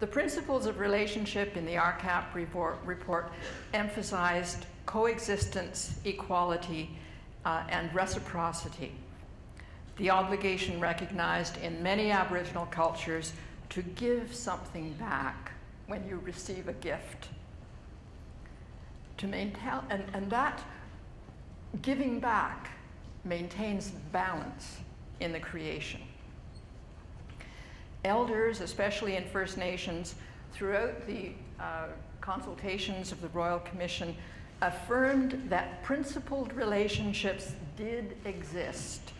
The principles of relationship in the RCAP report emphasized coexistence, equality, and reciprocity. The obligation recognized in many Aboriginal cultures to give something back when you receive a gift. To maintain, and that giving back maintains balance in the creation. Elders, especially in First Nations, throughout the consultations of the Royal Commission, affirmed that principled relationships did exist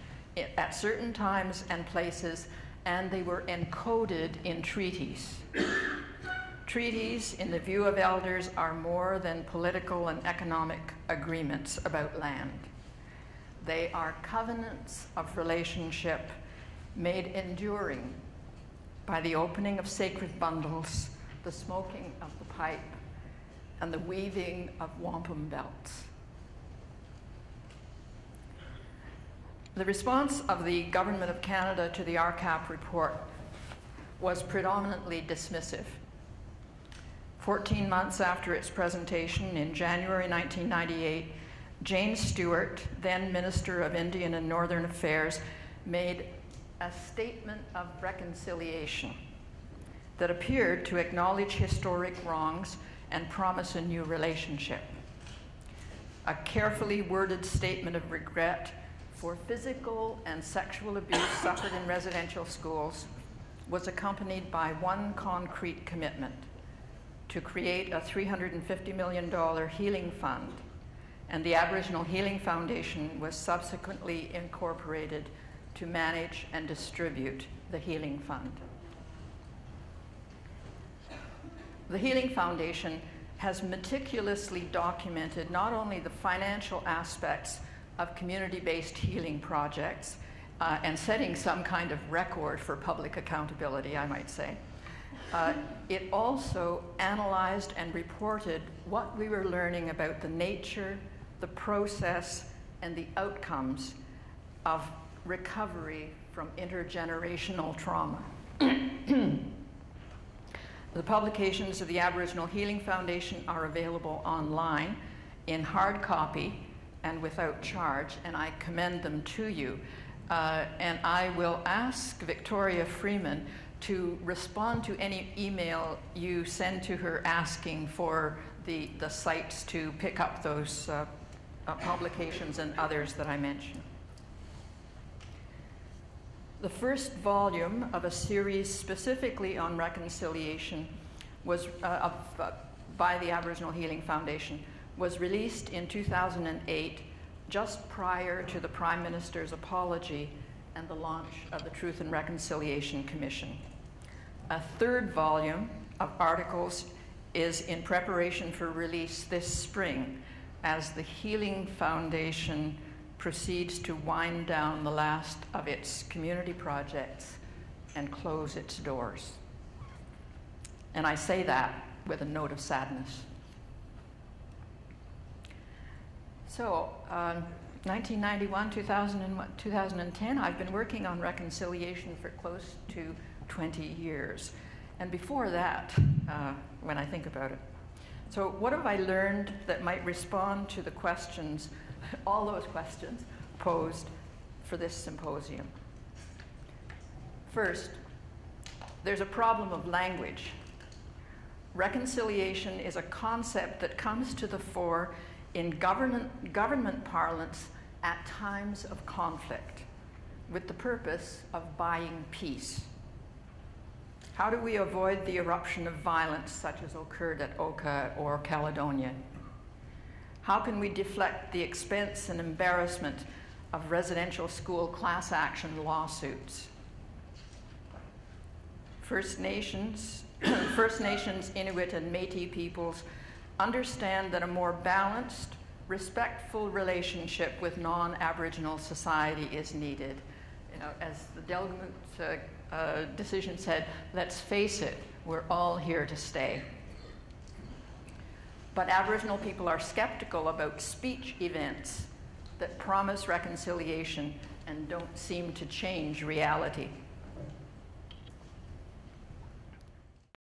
at certain times and places, and they were encoded in treaties. Treaties, in the view of elders, are more than political and economic agreements about land. They are covenants of relationship made enduring by the opening of sacred bundles, the smoking of the pipe, and the weaving of wampum belts. The response of the Government of Canada to the RCAP report was predominantly dismissive. 14 months after its presentation in January 1998, Jane Stewart, then Minister of Indian and Northern Affairs, made a statement of reconciliation that appeared to acknowledge historic wrongs and promise a new relationship. A carefully worded statement of regret for physical and sexual abuse suffered in residential schools was accompanied by one concrete commitment: to create a $350 million healing fund, and the Aboriginal Healing Foundation was subsequently incorporated to manage and distribute the Healing Fund. The Healing Foundation has meticulously documented not only the financial aspects of community-based healing projects, and setting some kind of record for public accountability, I might say. It also analyzed and reported what we were learning about the nature, the process, and the outcomes of recovery from intergenerational trauma. The publications of the Aboriginal Healing Foundation are available online in hard copy and without charge, and I commend them to you. And I will ask Victoria Freeman to respond to any email you send to her asking for the sites to pick up those publications and others that I mentioned. The first volume of a series specifically on reconciliation was by the Aboriginal Healing Foundation was released in 2008, just prior to the Prime Minister's apology and the launch of the Truth and Reconciliation Commission. A third volume of articles is in preparation for release this spring as the Healing Foundation proceeds to wind down the last of its community projects and close its doors. And I say that with a note of sadness. So, 1991, 2010, I've been working on reconciliation for close to 20 years. And before that, when I think about it. So what have I learned that might respond to the questions, all those questions posed for this symposium? First, there's a problem of language. Reconciliation is a concept that comes to the fore in government parlance at times of conflict with the purpose of buying peace. How do we avoid the eruption of violence such as occurred at Oka or Caledonia? How can we deflect the expense and embarrassment of residential school class action lawsuits? First Nations, Inuit, and Métis peoples understand that a more balanced, respectful relationship with non-Aboriginal society is needed. You know, as the Delgamuukw decision said, let's face it, we're all here to stay. But Aboriginal people are skeptical about speech events that promise reconciliation and don't seem to change reality.